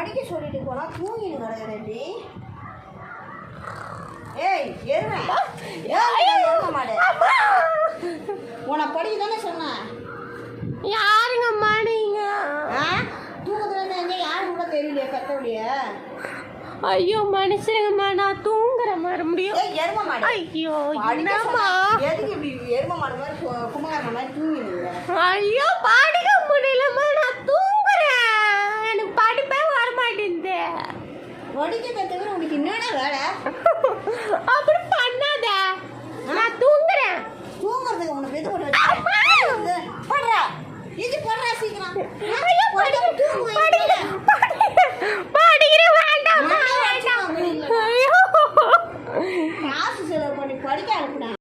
படிக்க சொல்லிட்டு போனா தூங்கிட்டு கிடக்குறேன்டி. ஏய் எருமை மாடு உன்னை படிக்க தானே சொன்னேன். யாருங்க மாடிங்க? தூங்குதுல யாரும் கூட தெரியலையே பெத்தவழிய. ஐயோ மனுஷருங்கம்மா, நான் தூங்குற மாதிரி முடியும். எருமை மாடு. ஐயோ என்னம்மா எதுக்கு இப்படி எருமை மாடு மாதிரி கும்பகாரண மாதிரி தூங்கிடுங்க? ஐயோ படிக்க முடியலம்மா, நான் தூங்குறேன். எனக்கு படிப்பே வர மாட்டேங்குது. படிக்க கற்றுக்கிற உனக்கு என்னடா வேலை? அப்படி பண்ண